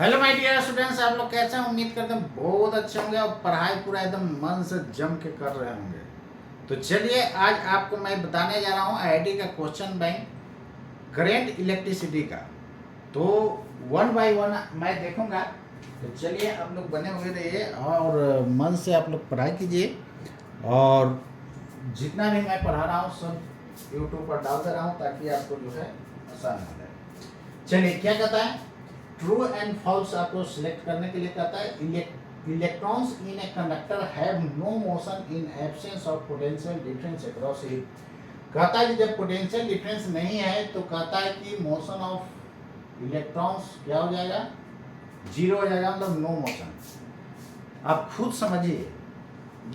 Hello my dear students, आप लोग कैसे हैं? उम्मीद करते हैं बहुत अच्छे होंगे और पढ़ाई पूरा एकदम मन से जम के कर रहे होंगे। तो चलिए आज आपको मैं बताने जा रहा हूँ आईआईटी का क्वेश्चन बैंक करेंट इलेक्ट्रिसिटी का। तो वन बाय वन मैं देखूंगा। तो चलिए आप लोग बने हुए रहिए और मन से आप लोग पढ़ाई कीजिए। और जितना भी मैं पढ़ा रहा हूँ सब यूट्यूब पर डाल दे रहा हूँ ताकि आपको जो है आसान हो जाए। चलिए क्या कहता है, ट्रू एंड फॉल्स आपको सिलेक्ट करने के लिए कहता है electrons in a conductor have no motion in absence of potential difference across it. कहता है कि जब पोटेंशियल डिफरेंस नहीं है तो कहता है कि मोशन ऑफ इलेक्ट्रॉन्स क्या हो जाएगा, जीरो हो जाएगा, मतलब नो मोशन। आप खुद समझिए,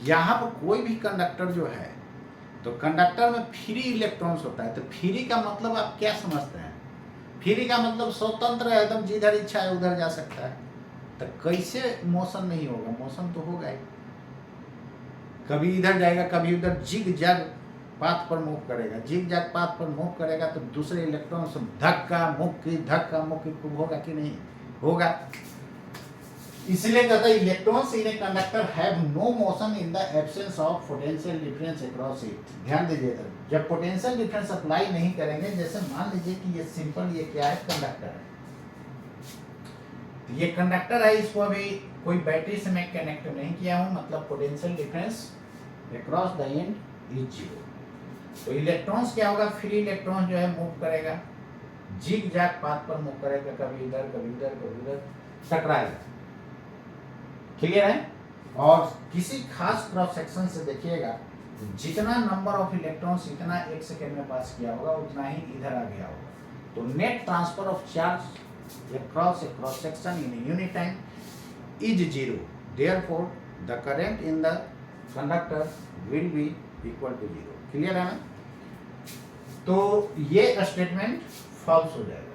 यहाँ पर कोई भी कंडक्टर जो है तो कंडक्टर में फ्री इलेक्ट्रॉन्स होता है। तो फ्री का मतलब आप क्या समझते हैं? फ्री का मतलब स्वतंत्र है, एकदम जिधर इच्छा है उधर जा सकता है। तो कैसे मोशन नहीं होगा? मोशन तो होगा ही, कभी इधर जाएगा कभी उधर, जिग जैग पाथ पर मूव करेगा। जिग जैग पाथ पर मूव करेगा तो दूसरे इलेक्ट्रॉन से धक्का मुक्की खूब होगा कि नहीं होगा। इसलिए कहता है electrons in a conductor have no motion in the absence of potential difference across it. ध्यान दीजिएगा, जब पोटेंशियल डिफरेंस अप्लाई नहीं करेंगे, जैसे मान लीजिए कि ये सिंपल, ये क्या है, कंडक्टर है। तो ये कंडक्टर है, इसको अभी कोई बैटरी से मैं कनेक्ट नहीं किया हूं, मतलब potential difference across the end is zero. तो इलेक्ट्रॉन्स क्या होगा, फ्री इलेक्ट्रॉन जो है मूव करेगा, जिग जैग पाथ पर मूव करेगा, कभी इधर कभी उधर कभी उधर, टकराएगा। क्लियर है? और किसी खास क्रॉस सेक्शन से देखिएगा, जितना नंबर ऑफ इलेक्ट्रॉन्स इतना एक सेकेंड में पास किया होगा उतना ही इधर आ गया होगा। तो net transfer of charge across a cross section in unit time is zero, therefore the current in the conductor will be equal to zero. Clear है ना? तो ये स्टेटमेंट फॉल्स हो जाएगा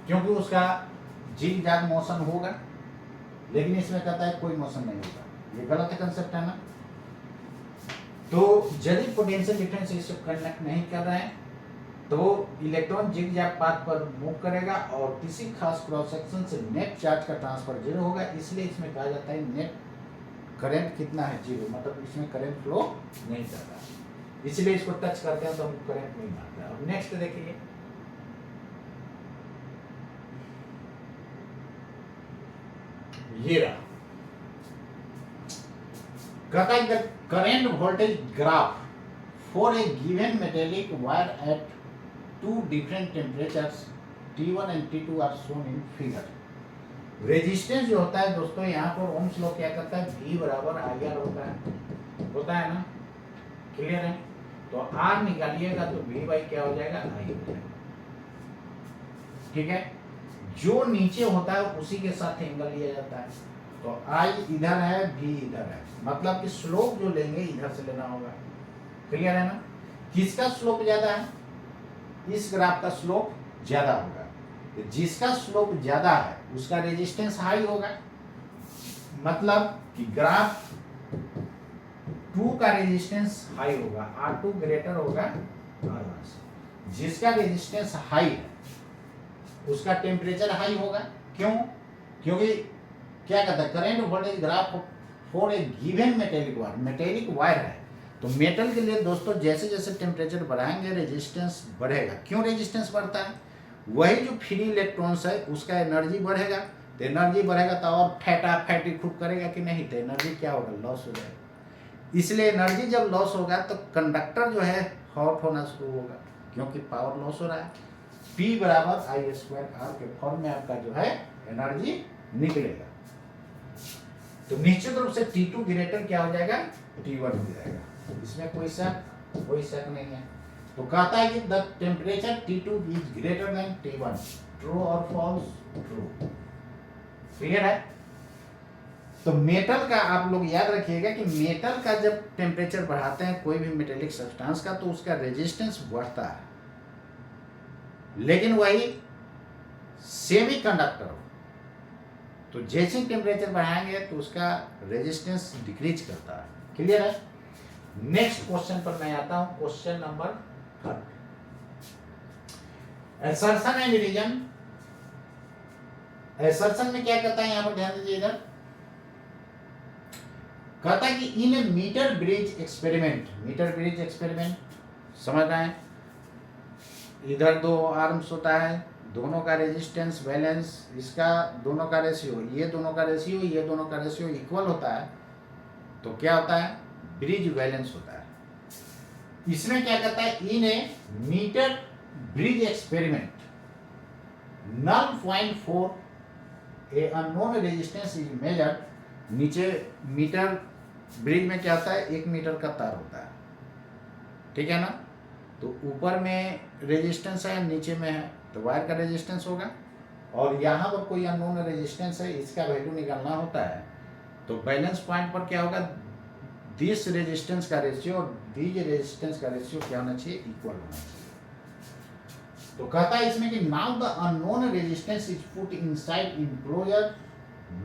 क्योंकि उसका जिग जैग मोशन होगा, लेकिन इसमें कहता है कोई मोशन नहीं होगा। ये गलत कंसेप्ट है ना? तो यदि पोटेंशियल डिफरेंस इससे कनेक्ट नहीं कर रहे हैं तो इलेक्ट्रॉन जिग जैग पाथ पर मूव करेगा और किसी खास क्रॉस सेक्शन से नेट चार्ज का ट्रांसफर जीरो होगा। इसलिए इसमें कहा जाता है नेट करंट कितना है, जीरो, मतलब इसमें करंट फ्लो नहीं करता, इसलिए इसको टच करते हैं तो करंट नहीं मारता। अब नेक्स्ट देखिए, ये रहा, कहता है the current voltage graph for a given metallic wire at two different temperatures T1 and T2 are shown in figure. Resistance जो होता है दोस्तों, यहाँ पर ओम्स लॉ क्या करता है, V बराबर IR होता है ना? क्लियर है? तो R निकालिएगा तो V बाई क्या हो जाएगा, I हो जाएगा। ठीक है? जो नीचे होता है उसी के साथ एंगल लिया जाता है। तो I इधर है, V इधर है, मतलब कि स्लोप जो लेंगे इधर से लेना होगा। क्लियर है ना? किसका स्लोप ज्यादा है? इस ग्राफ का स्लोप ज्यादा होगा। तो जिसका स्लोप ज्यादा है उसका रेजिस्टेंस हाई होगा, मतलब कि ग्राफ 2 का रेजिस्टेंस हाई होगा, R2 ग्रेटर होगा R1 से। जिसका रेजिस्टेंस हाई है उसका टेम्परेचर हाई होगा। क्यों? क्योंकि क्या कहता है, current voltage graph for a given metallic wire है। तो मेटल के लिए दोस्तों जैसे जैसे टेम्परेचर बढ़ाएंगे रेजिस्टेंस बढ़ेगा। क्यों रेजिस्टेंस बढ़ता है? वही जो फ्री इलेक्ट्रॉन्स है उसका एनर्जी बढ़ेगा। तो एनर्जी बढ़ेगा तो और फैटी खूब करेगा कि नहीं? तो एनर्जी क्या होगा, लॉस हो जाएगा। इसलिए एनर्जी जब लॉस होगा तो कंडक्टर जो है हॉट होना शुरू होगा, क्योंकि पावर लॉस हो रहा है। P बराबर I स्क्वायर R के फॉर्म में आपका जो है एनर्जी निकलेगा। तो निश्चित रूप से T2 ग्रेटर क्या हो जाएगा, T1 हो जाएगा। इसमें कोई शक नहीं है। तो कहता है कि the temperature T2 is greater than T1, true और फॉल्स? ट्रू। क्लियर है? तो मेटल का आप लोग याद रखिएगा कि मेटल का जब टेम्परेचर बढ़ाते हैं कोई भी मेटेलिक सब्सटेंस का तो उसका रेजिस्टेंस बढ़ता है, लेकिन वही सेमी कंडक्टर हो तो जैसे टेम्परेचर बढ़ाएंगे तो उसका रेजिस्टेंस डिक्रीज करता है। क्लियर है? नेक्स्ट क्वेश्चन पर मैं आता हूं, question number 3। assertion and reason assertion में क्या कहता है, यहां पर ध्यान दीजिए, इधर कहता है कि in a metre bridge experiment, metre bridge experiment समझ रहे हैं, इधर दो आर्म्स होता है, दोनों का रेजिस्टेंस बैलेंस, इसका दोनों का रेशियो, ये दोनों का रेशियो, ये दोनों का रेशियो इक्वल होता है, तो क्या होता है, ब्रिज बैलेंस होता है। इसमें क्या कहता है, in a metre bridge experiment null point for a unknown resistance is measured, नीचे मीटर ब्रिज में क्या होता है, 1 मीटर का तार होता है, ठीक है ना, तो ऊपर में रेजिस्टेंस है, नीचे में है, तो वायर का रेजिस्टेंस होगा, और यहाँ पर कोई अननोन रेजिस्टेंस है, इसका वैल्यू निकालना होता है, तो बैलेंस पॉइंट पर क्या होगा, दिस रेजिस्टेंस का रेशियो और दिस रेजिस्टेंस का रेशियो क्या होना चाहिए, इक्वल होना चाहिए। तो कहता है इसमें कि now the unknown resistance is put inside enclosure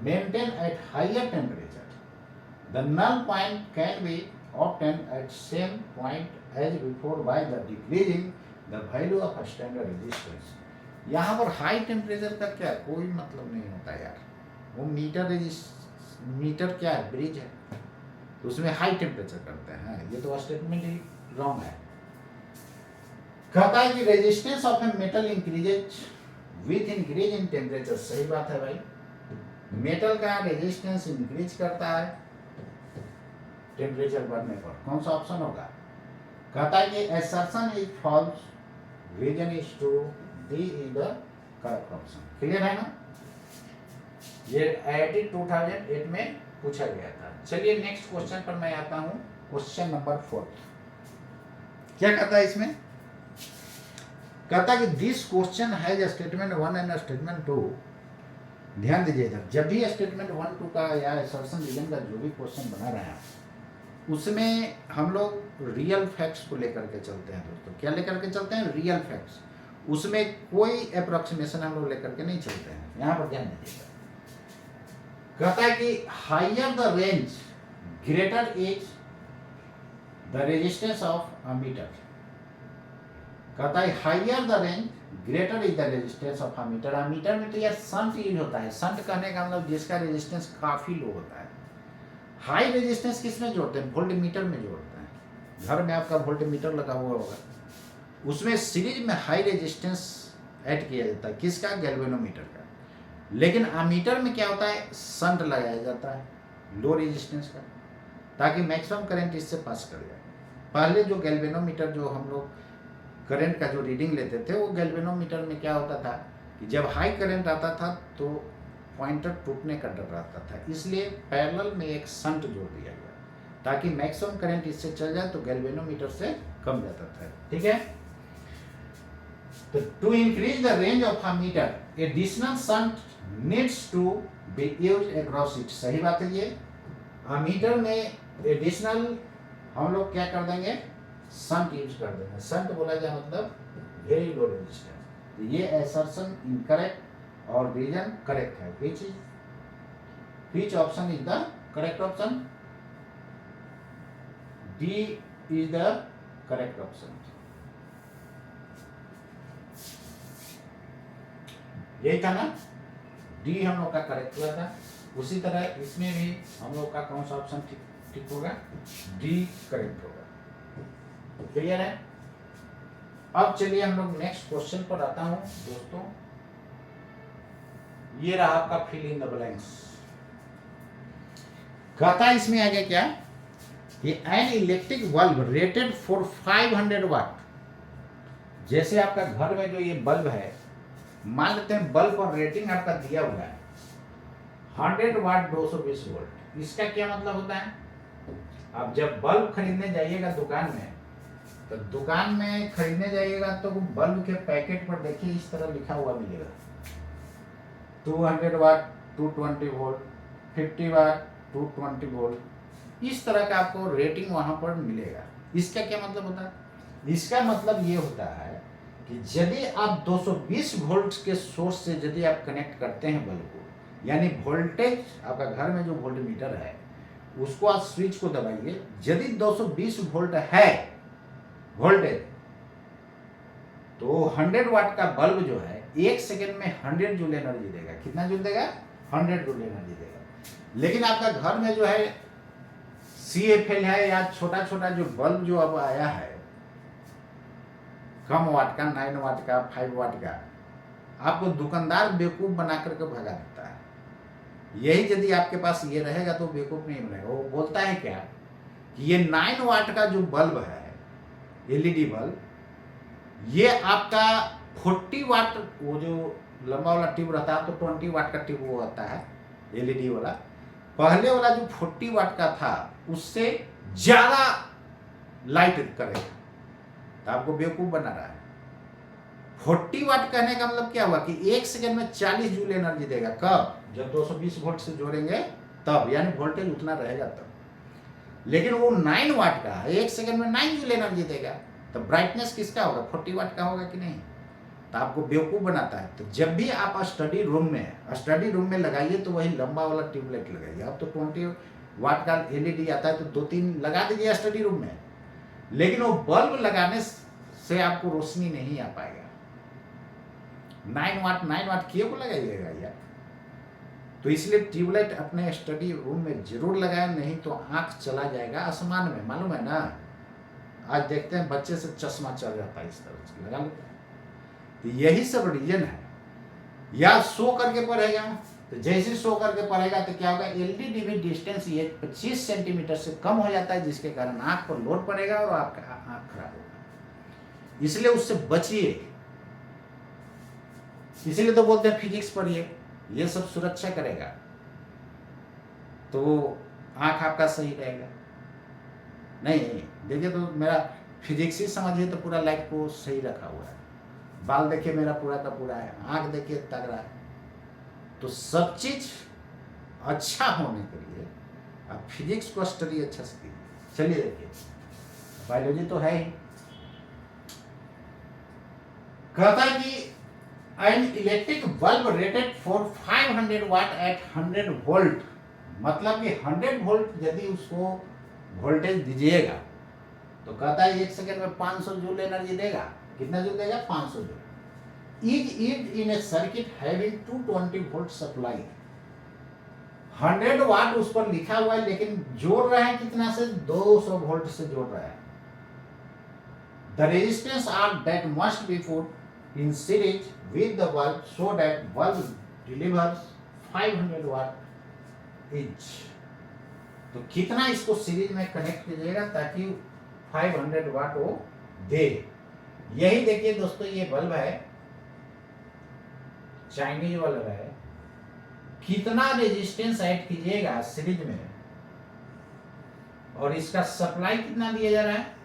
maintain at higher temperature, the null point can be obtained at same point as before by the decreasing the value of a standard resistance। यहाँ पर high temperature का क्या कोई मतलब नहीं होता यार, वो मीटर क्या है, ब्रिज है, तो उसमें हाई टेम्परेचर करते हैं, ये तो स्टेटमेंट ही रॉन्ग है। कहता है कि resistance of a metal increases with increase in temperature, सही बात है भाई, मेटल का रेजिस्टेंस इंक्रीज करता है टेम्परेचर बढ़ने पर, कौन सा ऑप्शन होगा, कहता है कि assertion is false, reason is true, D is the correct option. Clear है ना, ये IIT 2008 में पूछा गया था। चलिए नेक्स्ट क्वेश्चन पर मैं आता हूं, क्वेश्चन नंबर 4। क्या कहता है इसमें, कहता है कि this question has statement 1 and statement 2। ध्यान दीजिए इधर, जब भी स्टेटमेंट 1, 2 का या assertion रीजन का जो भी क्वेश्चन बना रहे हैं, उसमें हम लोग रियल फैक्ट्स को लेकर के चलते हैं दोस्तों। क्या लेकर के चलते हैं, रियल फैक्ट्स, उसमें कोई अप्रोक्सीमेशन हम लोग लेकर के नहीं चलते हैं। यहाँ पर ध्यान दीजिएगा, कहता है कि higher the range greater is the resistance of ammeter, कहता है higher the range greater is the resistance of ammeter. Ammeter में तो यार संट यूज होता है, संट कहने का मतलब जिसका रेजिस्टेंस काफी लो होता है। हाई रेजिस्टेंस किस में जोड़ते हैं, वोल्ट मीटर में जोड़ते हैं। घर में आपका वोल्ट मीटर लगा हुआ होगा, उसमें सीरीज में हाई रेजिस्टेंस ऐड किया जाता है, किसका, गैल्वेनोमीटर का। लेकिन अमीटर में क्या होता है, शंट लगाया जाता है लो रेजिस्टेंस का, ताकि मैक्सिमम करंट इससे पास कर जाए। पहले जो गैल्वेनोमीटर जो हम लोग करंट का जो रीडिंग लेते थे, वो गैल्वेनोमीटर में क्या होता था कि जब हाई करंट आता था तो पॉइंटर टूटने का डर रहता था, इसलिए पैरेलल में एक शंट जोड़ दिया गया ताकि मैक्सिमम करंट इससे चल जाए तो गैल्वेनोमीटर से कम जाता था। ठीक है, तो to increase the range of ammeter additional shunt needs to be used across it. सही बात है, ये मीटर में एडिशनल हम लोग क्या कर देंगे, शंट यूज कर देंगे। शंट बोला जाए मतलब वेरी लो रेजिस्टेंस। तो ये असर्शन इनकरेक्ट और रीजन करेक्ट है। which option is the correct option, D is the correct option. यही था ना, डी हम लोग का करेक्ट हुआ था। उसी तरह इसमें भी हम लोग का कौन सा ऑप्शन ठीक होगा, डी करेक्ट होगा। क्लियर है। अब चलिए हम लोग नेक्स्ट क्वेश्चन पर आता हूं दोस्तों। ये रहा आपका फिल इन द ब्लैंक्स। कहता है इसमें आगे क्या, कि an electric bulb rated for 500 वाट। जैसे आपका घर में जो ये बल्ब है, मान लेते हैं बल्ब और रेटिंग आपका दिया हुआ है 100 वाट 220 वोल्ट। इसका क्या मतलब होता है, आप जब बल्ब खरीदने जाइएगा दुकान में, तो दुकान में खरीदने जाइएगा तो बल्ब के पैकेट पर देखिए इस तरह लिखा हुआ मिलेगा 200 वाट 220 वोल्ट, 50 वाट 220 वोल्ट, इस तरह का आपको रेटिंग वहां पर मिलेगा। इसका क्या मतलब होता है, इसका मतलब ये होता है कि यदि आप 220 वोल्ट के सोर्स से यदि आप कनेक्ट करते हैं बल्ब को, यानी वोल्टेज आपका घर में जो वोल्ट मीटर है उसको आप स्विच को दबाइए, यदि 220 वोल्ट है वोल्टेज, तो 100 वाट का बल्ब जो है 1 सेकेंड में 100 जूल एनर्जी देगा। कितना जूल देगा? 100 जूल एनर्जी देगा। लेकिन आपका घर में जो है CFL है या छोटा छोटा जो बल्ब जो अब आया है कम वाट का, 9 वाट का, 5 वाट का, आपको दुकानदार बेवकूफ़ बना करके भगा देता है। यही यदि आपके पास ये रहेगा तो बेवकूफ़ नहीं बनेगा। वो बोलता है क्या कि ये 9 वाट का जो बल्ब है, LED बल्ब, ये आपका 40 वाट, वो जो लंबा वाला ट्यूब रहता है तो 20 वाट का ट्यूब वो आता है LED वाला। पहले वाला जो 40 वाट का था उससे ज़्यादा लाइट करेगा, तो आपको बेवकूफ़ बना रहा है। 40 वाट कहने का मतलब क्या हुआ कि 1 सेकेंड में 40 जूल एनर्जी देगा। कब? जब 220 वोल्ट से जोड़ेंगे तब, यानी वोल्टेज उतना रहेगा तब। लेकिन वो 9 वाट का 1 सेकेंड में 9 जूल एनर्जी देगा, तो ब्राइटनेस किसका होगा? 40 वाट का होगा कि नहीं? तो आपको बेवकूफ़ बनाता है। तो जब भी आप स्टडी रूम में लगाइए तो वही लंबा वाला ट्यूबलाइट लगाइए। अब तो 20 वाट का LED आता है तो 2-3 लगा दीजिए स्टडी रूम में, लेकिन वो बल्ब लगाने से आपको रोशनी नहीं आ पाएगा। 9 वाट क्यों लगाइएगा यार? तो इसलिए ट्यूबलाइट अपने स्टडी रूम में जरूर लगाएं, नहीं तो आंख चला जाएगा आसमान में, मालूम है ना? आज देखते हैं बच्चे से चश्मा चल जाता है, इस तरह से लगा लेते हैं। तो यही सब रीजन है। या सो करके पढ़ेगा, तो जैसे सो करके पढ़ेगा तो क्या होगा? LDDB डिस्टेंस ये 25 सेंटीमीटर से कम हो जाता है, जिसके कारण आंख पर लोड पड़ेगा और आपका आंख खराब होगा। इसलिए उससे बचिए। इसीलिए तो बोलते हैं फिजिक्स पढ़िए, ये सब सुरक्षा करेगा तो आंख आपका सही रहेगा। नहीं देखिए, तो मेरा फिजिक्स ही समझिए तो पूरा लाइफ को सही रखा हुआ है। बाल देखिए मेरा पूरा का पूरा है, आंख देखिए तगड़ा है। तो सब चीज अच्छा होने के लिए आप फिजिक्स को स्टडी अच्छा से कीजिए। चलिए देखिए, बायोलॉजी तो है ही। कहता है कि an electric bulb rated for 500 watt at 100 volt, मतलब कि 100 वोल्ट यदि उसको वोल्टेज दीजिएगा तो कहता है 1 सेकेंड में 500 जूल एनर्जी देगा। कितना जूल देगा? 500 joule. Is in A circuit having 220 volt supply. 100 वाट उस पर लिखा हुआ है, लेकिन जोड़ रहे हैं कितना से? 200 वोल्ट से जोड़ रहे हैं। The resistance R that must be put in series with the bulb so that bulb delivers 500 watt each। तो कितना इसको सीरीज में कनेक्ट कीजिएगा ताकि 500 वाट वो दे। यही देखिए दोस्तों, ये बल्ब है, चाइनीज बल्ब है। कितना रेजिस्टेंस ऐड कीजिएगा सीरीज में, और इसका सप्लाई कितना दिया जा रहा है?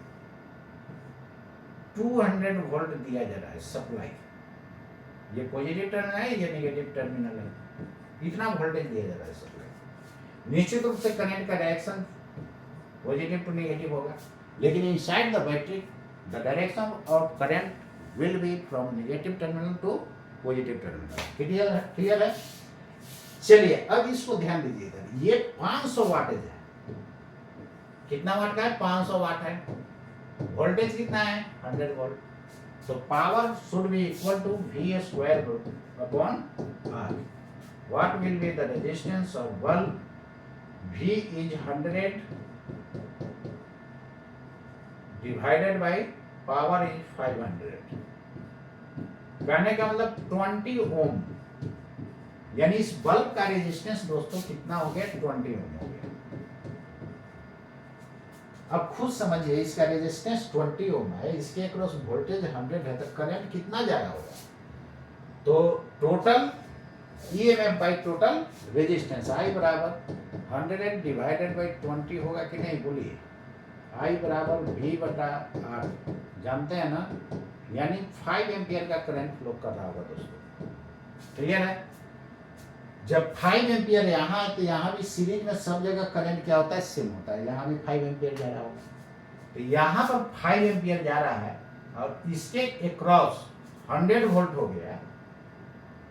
200 वोल्ट दिया जा रहा है सप्लाई। ये पॉजिटिव टर्मिनल है, ये नेगेटिव टर्मिनल है। इतना वोल्टेज दिया जा रहा है सप्लाई। निश्चित रूप से करंट का डायरेक्शन पॉजिटिव टू नेगेटिव होगा, लेकिन inside the battery the direction of current will be from negative terminal to positive terminal. Clear है? चलिए अब इसको ध्यान दीजिएगा। ये 500 वाटेज है। कितना वाट का है? 500 वाट है। वोल्टेज कितना है? 100 वोल्ट। तो power should be equal to V square upon R। What will be the resistance of bulb? V is 100 divided by power is 500। कहने का मतलब 20 ओम, यानी इस बल्ब का रेजिस्टेंस दोस्तों कितना हो गया? 20 ओम हो गया। अब खुद समझिए, इसका रेजिस्टेंस 20 ओम है, इसके अक्रॉस वोल्टेज 100 है, तो करंट कितना ज्यादा होगा? तो total EMF by total resistance I बराबर 100 डिवाइडेड बाई 20 होगा कि नहीं? बोलिए। I बराबर V/R, जानते हैं ना? यानी 5 एम्पियर का करंट फ्लो कर रहा होगा दोस्तों। क्लियर है? जब 5 एम्पियर यहाँ है तो यहाँ भी सीरीज में सब जगह करंट क्या होता है? सेम होता है। यहाँ भी 5 एम्पियर जा रहा होगा, तो यहाँ पर 5 एम्पियर जा रहा है और इसके अक्रॉस 100 वोल्ट हो गया,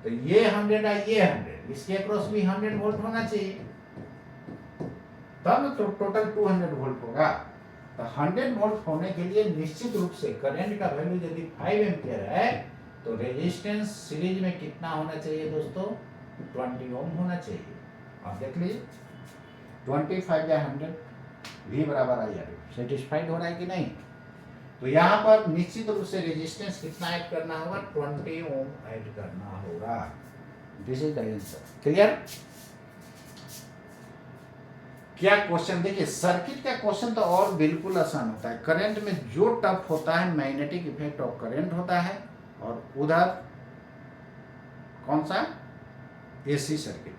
तो ये 100 है, ये 100, इसके अक्रॉस भी 100 वोल्ट होना चाहिए, तब तो टोटल 200 वोल्ट होगा। तो 100 वोल्ट होने के लिए निश्चित रूप से करंट का वैल्यू यदि 5 एम्पियर है तो रेजिस्टेंस सीरीज में कितना होना चाहिए दोस्तों, 20 ओम होना चाहिए। और देख लीजिए 25/100 V बराबर IR, सेटिस्फाइड हो रहा है कि नहीं। तो यहाँ पर निश्चित रूप से रेजिस्टेंस कितना ऐड करना होगा, 20 ओम ऐड करना होगा। This is the answer. Clear. क्या क्वेश्चन देखिए, सर्किट का क्वेश्चन तो और बिल्कुल आसान होता है। करंट में जो टफ होता है मैग्नेटिक इफेक्ट ऑफ करंट होता है, और उधर कौन सा, एसी सर्किट।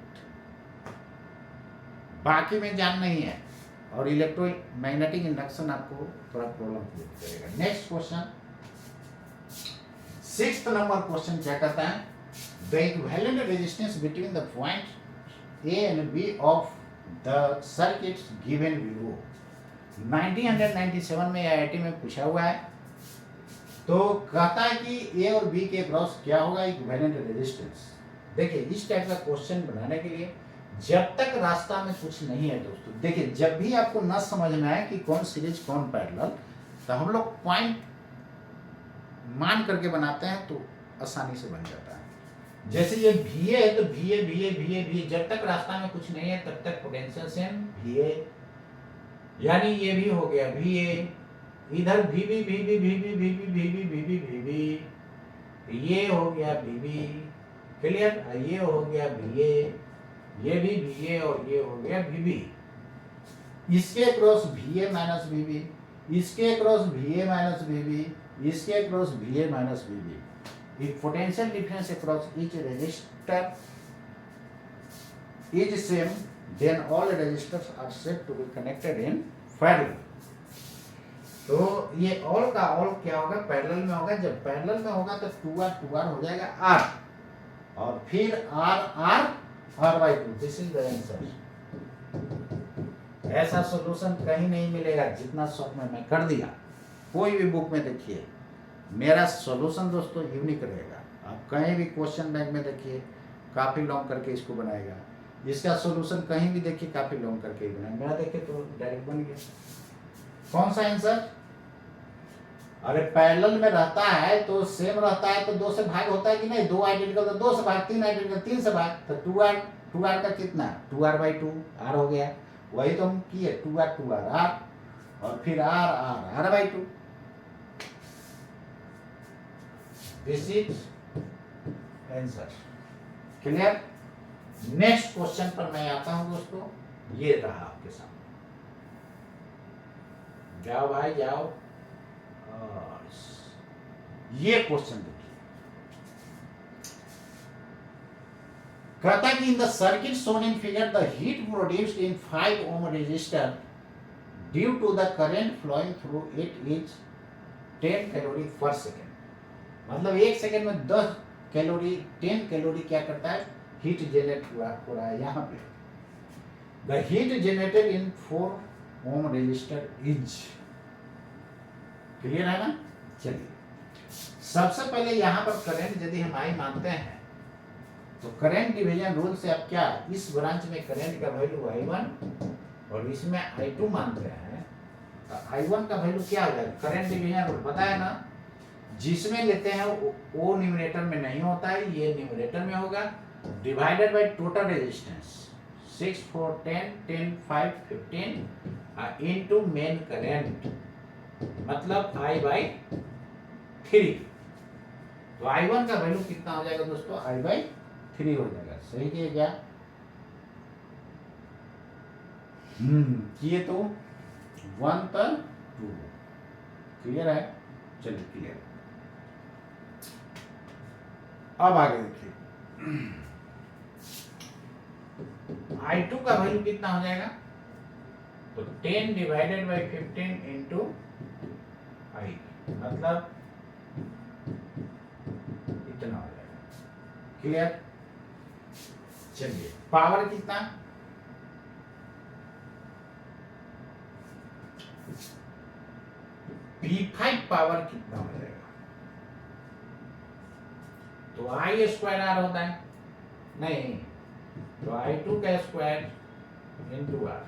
बाकी में जान नहीं है, और इलेक्ट्रोमैग्नेटिक इंडक्शन आपको थोड़ा प्रॉब्लम क्रिएट करेगा। Next question, 6th number question क्या कहता है, the equivalent resistance between the point A and B of the circuit given below. 1997 में IIT में पूछा हुआ है। तो कहता है कि ए और बी के क्रॉस क्या होगा, इक्विवेलेंट रेजिस्टेंस। देखिए इस टाइप का क्वेश्चन बनाने के लिए जब तक रास्ता में कुछ नहीं है दोस्तों, देखिए जब भी आपको न समझ में आए कि कौन सीरीज कौन पैरेलल, तो हम लोग पॉइंट मान करके बनाते हैं तो आसानी से बन जाता है। जैसे ये VA है तो VA, जब तक रास्ता में कुछ नहीं है तब तक पोटेंशियल सेम VA, यानी ये भी हो गया VA, इधर VB, ये हो गया VB, क्लियर। ये हो गया VA, ये भी VA, और ये हो गया VB। इसके क्रॉस VA माइनस VB, इसके क्रॉस VA माइनस VB, इसके cross VA minus VB। If potential difference across each resistor is same, then all resistors are said to be connected in parallel. तो ये all का all क्या होगा, parallel में होगा। जब पैरेलल में होगा तो 2R हो जाएगा R, और फिर R/2। This is the answer. ऐसा सॉल्यूशन कहीं नहीं मिलेगा जितना शॉर्ट में मैं कर दिया। कोई भी बुक में देखिए, मेरा सॉल्यूशन दोस्तों यूनिक रहेगा। आप कहीं भी क्वेश्चन बैंक में देखिए, काफ़ी लॉन्ग करके इसको बनाएगा। इसका सॉल्यूशन कहीं भी देखिए, काफ़ी लॉन्ग करके ही बनाएगा। मेरा देखिए तो डायरेक्ट बन गया। कौन सा आंसर, अरे पैरेलल में रहता है तो सेम रहता है, तो 2 से भाग होता है कि नहीं। 2 आइडेंटिकल तो 2 से भाग, 3 आइडेंटिकल 3 से भाग, तो 2R का कितना, 2R/2 R हो गया। वही तो हम किए, 2R और फिर R/2। This is answer. Clear. Next question पर मैं आता हूं दोस्तों। ये रहा आपके सामने, जाओ भाई जाओ। ये क्वेश्चन देखिए, कहता है कि in the circuit shown in figure the heat produced in 5 ohm resistor due to the current flowing through it is 10 calorie पर सेकेंड। मतलब 1 सेकेंड में 10 कैलोरी क्या करता है, हीट जनरेट हो रहा है। यहाँ पे the heat generated in 4 ohm resistor is, clear है ना। चलिए सबसे पहले यहाँ पर करंट यदि हम I मानते हैं तो करंट डिवीजन रूल से अब क्या, इस ब्रांच में करंट का वैल्यू I1 और इसमें I2 मानते हैं, तो I1 का वैल्यू क्या हो जाएगा, करंट डिवीजन रूल पता है ना। जिसमें लेते हैं वो न्यूमरेटर में नहीं होता है, ये न्यूमरेटर में होगा। Divided by total resistance 6 4 10 10 5 15 into main current, मतलब I/3। तो I1 का वैल्यू कितना हो जाएगा दोस्तों, I/3 हो जाएगा। सही किए क्या, किए तो 1 पर 2। क्लियर है। चलिए क्लियर। अब आगे देखिए, I2 का वैल्यू कितना हो जाएगा, तो 10 डिवाइडेड बाई 15 इंटू I, मतलब इतना हो जाएगा। क्लियर। चलिए पावर कितना, P5 पावर कितना हो जाएगा, तो I² होता है, नहीं तो I2 का स्क्वायर इंटू R।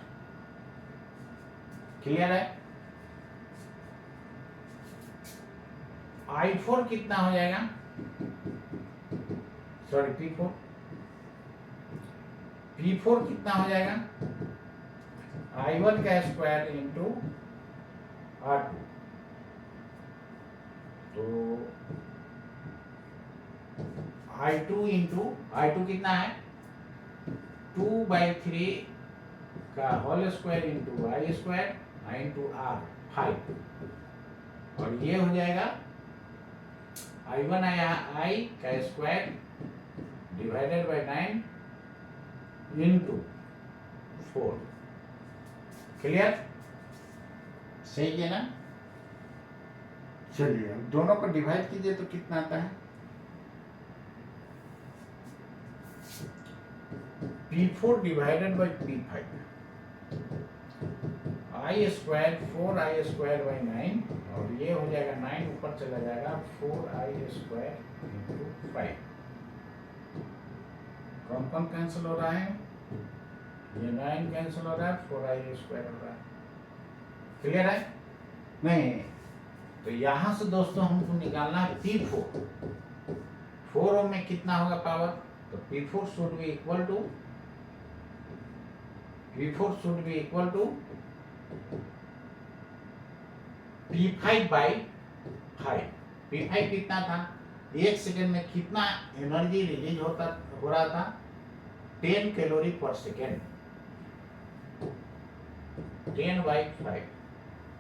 क्लियर है। I4 कितना हो जाएगा, सॉरी P4 कितना हो जाएगा I1 का स्क्वायर इंटू R2, तो I2 कितना है 2/3 का whole square into I square into R 5, और ये हो जाएगा I1 I का square divided by 9 into 4। Clear? सही है ना? चलिए अब दोनों को डिवाइड कीजिए तो कितना आता है P4 divided by P5, I square 4I square by 9, और ये हो जाएगा 9 ऊपर चला जाएगा 4I स्क्वायर इंटू 5। कौन कौन कैंसिल हो रहा है? ये 9 कैंसिल हो रहा है, 4I स्क्वायर हो रहा है। क्लियर है? नहीं, तो यहां से दोस्तों हमको निकालना है P4। 4 ओम में कितना होगा पावर? तो P4 should be equal to P5 by 5। P5 कितना था? 1 सेकेंड में कितना एनर्जी रिलीज हो रहा था? 10 कैलोरी पर सेकेंड। 10/5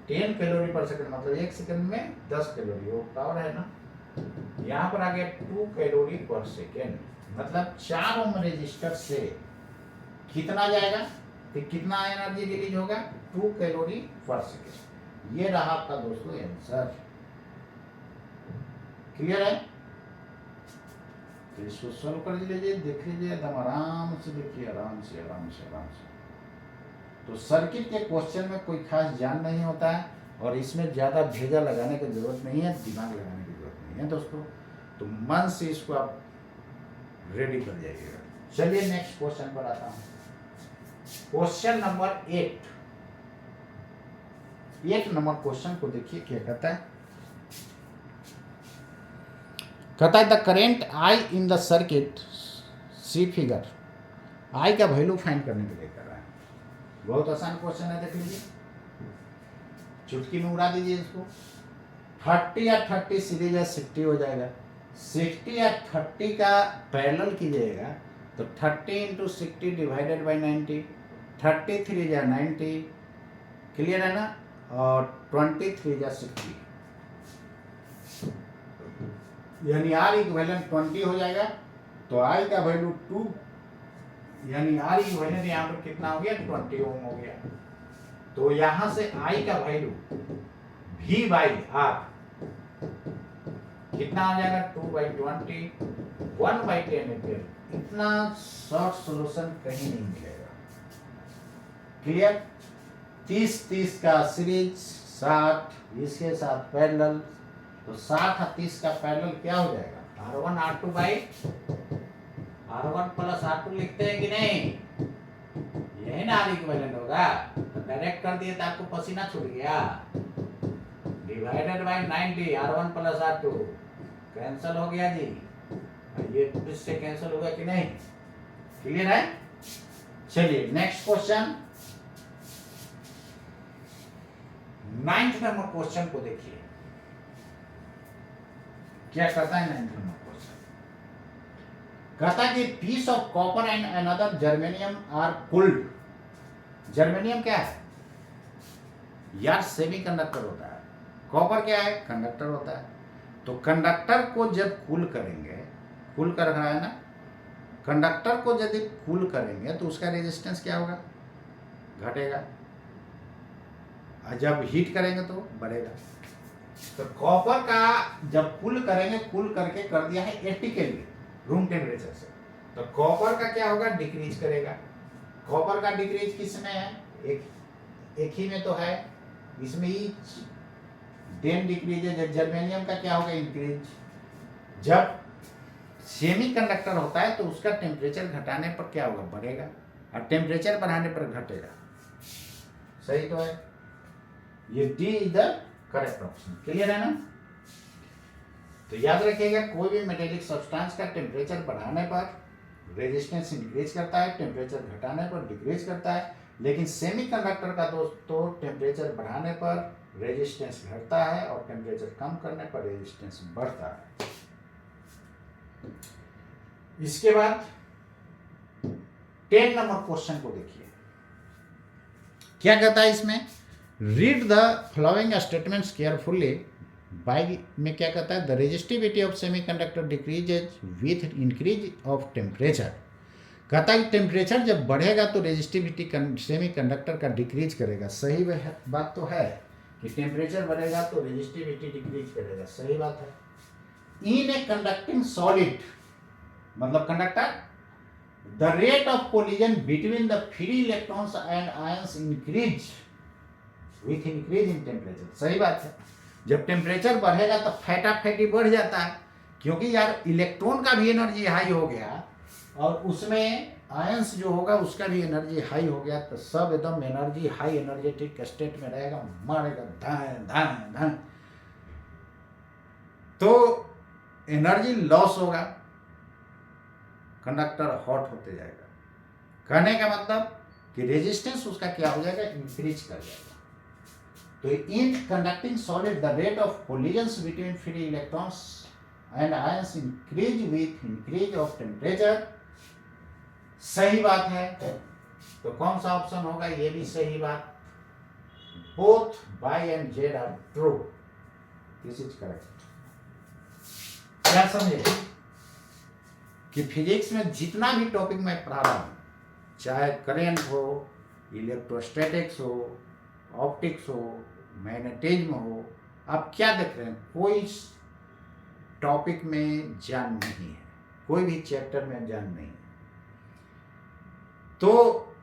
10 कैलोरी पर सेकेंड मतलब 1 सेकेंड में 10 कैलोरी, वो पावर है ना। यहाँ पर आ गया 2 कैलोरी पर सेकेंड, मतलब 4 ओम रेजिस्टर से कितना जाएगा? तो कितना एनर्जी रिलीज होगा? 2 कैलोरी पर सेकेंड। ये रहा आपका दोस्तों आंसर। क्लियर है? तो इसको सॉल्व कर लीजिए, देख लीजिए एकदम आराम से, देखिए आराम से। तो सर्किट के क्वेश्चन में कोई खास जान नहीं होता है, और इसमें ज़्यादा भेजा लगाने की जरूरत नहीं है, दिमाग लगाने की जरूरत नहीं है दोस्तों। तो मन से इसको आप रेडी कर जाइएगा। चलिए नेक्स्ट क्वेश्चन पर आता हूँ। क्वेश्चन नंबर 8 नंबर क्वेश्चन को देखिए क्या कहता है। कहता है the current I in the circuit see figure, I का वैल्यू फाइंड करने के लिए कर रहा है। बहुत आसान क्वेश्चन है, देख लीजिए, चुटकी में उड़ा दीजिए इसको। 30 या 30 सीरीज या 60 हो जाएगा। 60 या 30 का पैरेलल कीजिएगा तो 30 इंटू 60 डिवाइडेड बाई 90, 33 या 90। क्लियर है ना? और 23 या 60, यानी R इक्विवेलेंट 20 हो जाएगा। तो I का वैल्यू 2, यानी R इक्विवेलेंट यहाँ पर कितना हो गया? 20 ओम हो गया। तो यहां से I का वैल्यू V बाई R कितना हो जाएगा? 2/20, 1/10 एम्पियर। इतना शॉर्ट सॉल्यूशन कहीं नहीं मिलेगा। क्लियर? 30 का सीरीज, 60 इसके साथ पैरेलल, तो 60 और 30 का पैरेलल क्या हो जाएगा? R1 R2 by R1 plus R2 लिखते हैं कि नहीं? यही ना R इक्विवेलेंट होगा। तो डायरेक्ट कर दिए तो आपको पसीना छूट गया। Divided by 90, R1 plus R2 cancel हो गया जी। ये इससे कैंसिल होगा कि नहीं? क्लियर है? चलिए next question, 9th number question को देखिए क्या कहता है। 9th नंबर क्वेश्चन कहता है कि piece of copper and another germanium are cooled. Germanium क्या है यार? सेमीकंडक्टर होता है। कॉपर क्या है? कंडक्टर होता है। तो कंडक्टर को जब कूल करेंगे, कूल कर रहा है ना, कंडक्टर को यदि कूल करेंगे तो उसका रेजिस्टेंस क्या होगा? घटेगा। और जब हीट करेंगे तो बढ़ेगा। तो कॉपर का जब कूल करेंगे, कूल करके कर दिया है 80 केल्विन रूम टेम्परेचर से, तो कॉपर का क्या होगा? डिक्रीज करेगा। कॉपर का डिक्रीज किस में है? एक ही में तो है, इसमें ही देन डिक्रीज है। जर्मेनियम का क्या होगा? इंक्रीज। जब सेमीकंडक्टर होता है तो उसका टेम्परेचर घटाने पर क्या होगा? बढ़ेगा, और टेम्परेचर बढ़ाने पर घटेगा। सही तो है। ये D is the correct option. Clear है ना? तो याद रखिएगा, कोई भी मेटेलिक सब्सटेंस का टेम्परेचर बढ़ाने पर रेजिस्टेंस इंक्रीज करता है, टेम्परेचर घटाने पर डिक्रीज करता है। लेकिन सेमीकंडक्टर का दोस्तों टेम्परेचर बढ़ाने पर रेजिस्टेंस घटता है और टेम्परेचर कम करने पर रेजिस्टेंस बढ़ता है। इसके बाद 10 नंबर क्वेश्चन को देखिए, क्या कहता है इसमें, read the following statements carefully. By में क्या कहता है, the resistivity of semiconductor decreases with increase of temperature. कहता है कि टेम्परेचर जब बढ़ेगा तो रेजिस्टिविटी सेमीकंडक्टर का डिक्रीज करेगा। सही बात तो है कि टेम्परेचर बढ़ेगा तो रेजिस्टिविटी डिक्रीज करेगा, सही बात है। इन ए कंडक्टिंग सॉलिड, मतलब conductor, the rate of collision between the free electrons and ions increase with increase in temperature. सही बात है, जब टेम्परेचर बढ़ेगा तो फैटाफैटी बढ़ जाता है, क्योंकि यार इलेक्ट्रॉन का भी एनर्जी हाई हो गया और उसमें आयंस जो होगा उसका भी एनर्जी हाई हो गया, तो सब एकदम एनर्जी हाई एनर्जेटिक स्टेट में रहेगा, मारेगा धान धान धान, तो एनर्जी लॉस होगा, कंडक्टर हॉट होते जाएगा। कहने का मतलब कि रेजिस्टेंस उसका क्या हो जाएगा, इंक्रीज कर जाएगा। तो in conducting solid the rate of collisions between free electrons and ions increase with increase of temperature. सही बात है, तो कौन सा ऑप्शन होगा, ये भी सही बात। Both Y and Z are true, this is correct. क्या समझे कि फिजिक्स में जितना भी टॉपिक मैं पढ़ा रहा हूं, चाहे करंट हो, इलेक्ट्रोस्टैटिक्स हो, ऑप्टिक्स हो, मैग्नेटिज्म हो, आप क्या देख रहे हैं, कोई टॉपिक में जान नहीं है, कोई भी चैप्टर में जान नहीं है। तो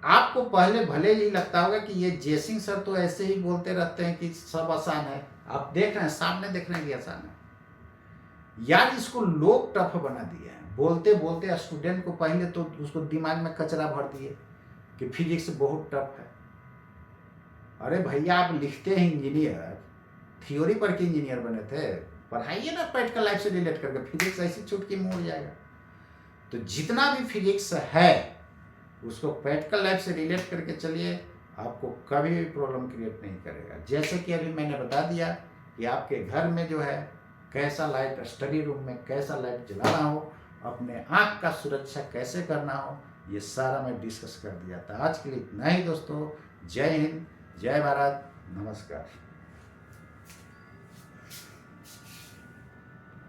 आपको पहले भले ही लगता होगा कि ये जयसिंह सर तो ऐसे ही बोलते रहते हैं कि सब आसान है, आप देख रहे हैं, सामने देख रहे हैं कि आसान है। यार इसको लोग टफ बना दिए हैं, बोलते बोलते स्टूडेंट को पहले तो उसको दिमाग में कचरा भर दिए कि फिजिक्स बहुत टफ है। अरे भैया, आप लिखते हैं इंजीनियर, थ्योरी पढ़ के इंजीनियर बने थे, पढ़ाइए ना प्रैक्टिकल लाइफ से रिलेट करके, फिजिक्स ऐसी चुटकी में उड़ जाएगा। तो जितना भी फिजिक्स है उसको प्रैक्टिकल लाइफ से रिलेट करके चलिए, आपको कभी भी प्रॉब्लम क्रिएट नहीं करेगा। जैसे कि अभी मैंने बता दिया कि आपके घर में जो है कैसा लाइट, स्टडी रूम में कैसा लाइट जलाना हो, अपने आँख का सुरक्षा कैसे करना हो, ये सारा मैं डिस्कस कर दिया था। आज के लिए इतना ही दोस्तों। जय हिंद, जय भारत, नमस्कार।